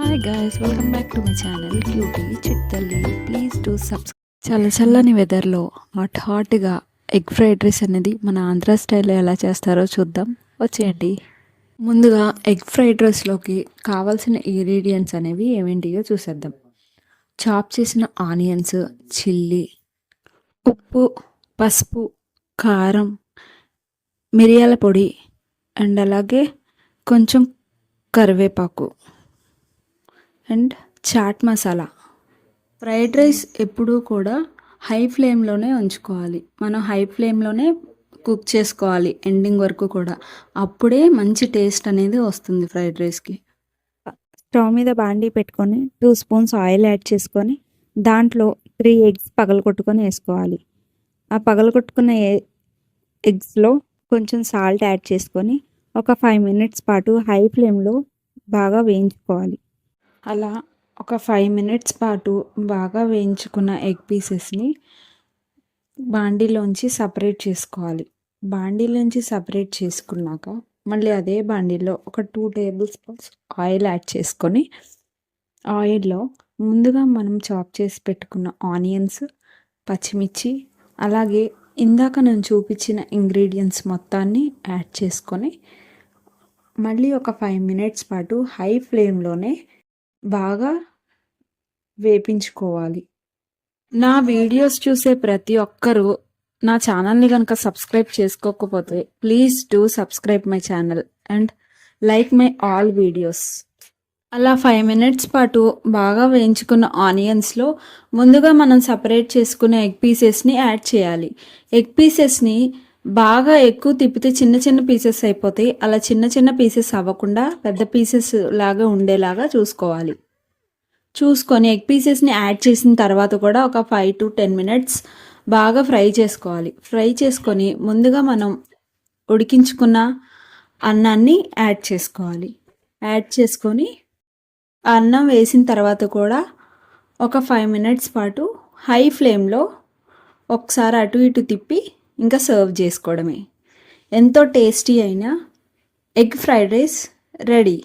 Hi guys, welcome back to my channel cutie Chittalli. Please do subscribe. చల్లచల్లని వెదర్లో హాట్గా egg fried rice అనేది మన ఆంధ్ర స్టైల్లో ఎలా చేస్తారో చూద్దాం, వచ్చేయండి. ముందుగా ఎగ్ ఫ్రైడ్ రైస్లోకి కావాల్సిన ఇంగ్రీడియంట్స్ అనేవి ఏమేంటియో చూసేద్దాం. చాప్ చేసిన ఆనియన్స్, చిల్లీ, ఉప్పు, పసుపు, కారం, మిరియాల పొడి అండ్ అలాగే కొంచెం కరివేపాకు and chaat masala. Fried rice ఎప్పుడూ కూడా హై ఫ్లేమ్లోనే ఉంచుకోవాలి. మనం హై ఫ్లేమ్లోనే కుక్ చేసుకోవాలి ఎండింగ్ వరకు కూడా. అప్పుడే మంచి టేస్ట్ అనేది వస్తుంది ఫ్రైడ్ రైస్కి. స్టవ్ మీద బాండీ పెట్టుకొని 2 స్పూన్స్ ఆయిల్ యాడ్ చేసుకొని దాంట్లో 3 ఎగ్స్ పగలగొట్టుకొని వేసుకోవాలి. ఆ పగలగొట్టుకున్న ఎగ్స్లో కొంచెం సాల్ట్ యాడ్ చేసుకొని ఒక 5 మినిట్స్ పాటు హై ఫ్లేమ్లో బాగా వేయించుకోవాలి. అలా ఒక 5 మినిట్స్ పాటు బాగా వేయించుకున్న ఎగ్ పీసెస్ని బాండీలోంచి సపరేట్ చేసుకోవాలి. బాండీలోంచి సపరేట్ చేసుకున్నాక మళ్ళీ అదే బాండీలో ఒక 2 టేబుల్ స్పూన్స్ ఆయిల్ యాడ్ చేసుకొని ఆయిల్లో ముందుగా మనం చాప్ చేసి పెట్టుకున్న ఆనియన్స్, పచ్చిమిర్చి, అలాగే ఇందాక నేను చూపించిన ఇంగ్రీడియంట్స్ మొత్తాన్ని యాడ్ చేసుకొని మళ్ళీ ఒక 5 మినిట్స్ పాటు హై ఫ్లేమ్లోనే బాగా వేపించుకోవాలి. నా వీడియోస్ చూసే ప్రతి ఒక్కరూ నా ఛానల్ని కనుక సబ్స్క్రైబ్ చేసుకోకపోతే please do subscribe my channel and like my all videos. అలా 5 మినిట్స్ పాటు బాగా వేయించుకున్న ఆనియన్స్లో ముందుగా మనం సపరేట్ చేసుకున్న ఎగ్ పీసెస్ని యాడ్ చేయాలి. ఎగ్ పీసెస్ని బాగా ఎక్కువ తిప్పితే చిన్న చిన్న పీసెస్ అయిపోతాయి. అలా చిన్న చిన్న పీసెస్ అవ్వకుండా పెద్ద పీసెస్ లాగా ఉండేలాగా చూసుకొని ఎగ్ పీసెస్ని యాడ్ చేసిన తర్వాత కూడా ఒక 5 to 10 మినిట్స్ బాగా ఫ్రై చేసుకోవాలి. ఫ్రై చేసుకొని ముందుగా మనం ఉడికించుకున్న అన్నాన్ని యాడ్ చేసుకోవాలి. యాడ్ చేసుకొని అన్నం వేసిన తర్వాత కూడా ఒక 5 మినిట్స్ పాటు హై ఫ్లేమ్లో ఒకసారి అటు ఇటు తిప్పి ఇంకా సర్వ్ చేసుకోవడమే. ఎంతో టేస్టీ అయిన ఎగ్ ఫ్రైడ్ రైస్ రెడీ.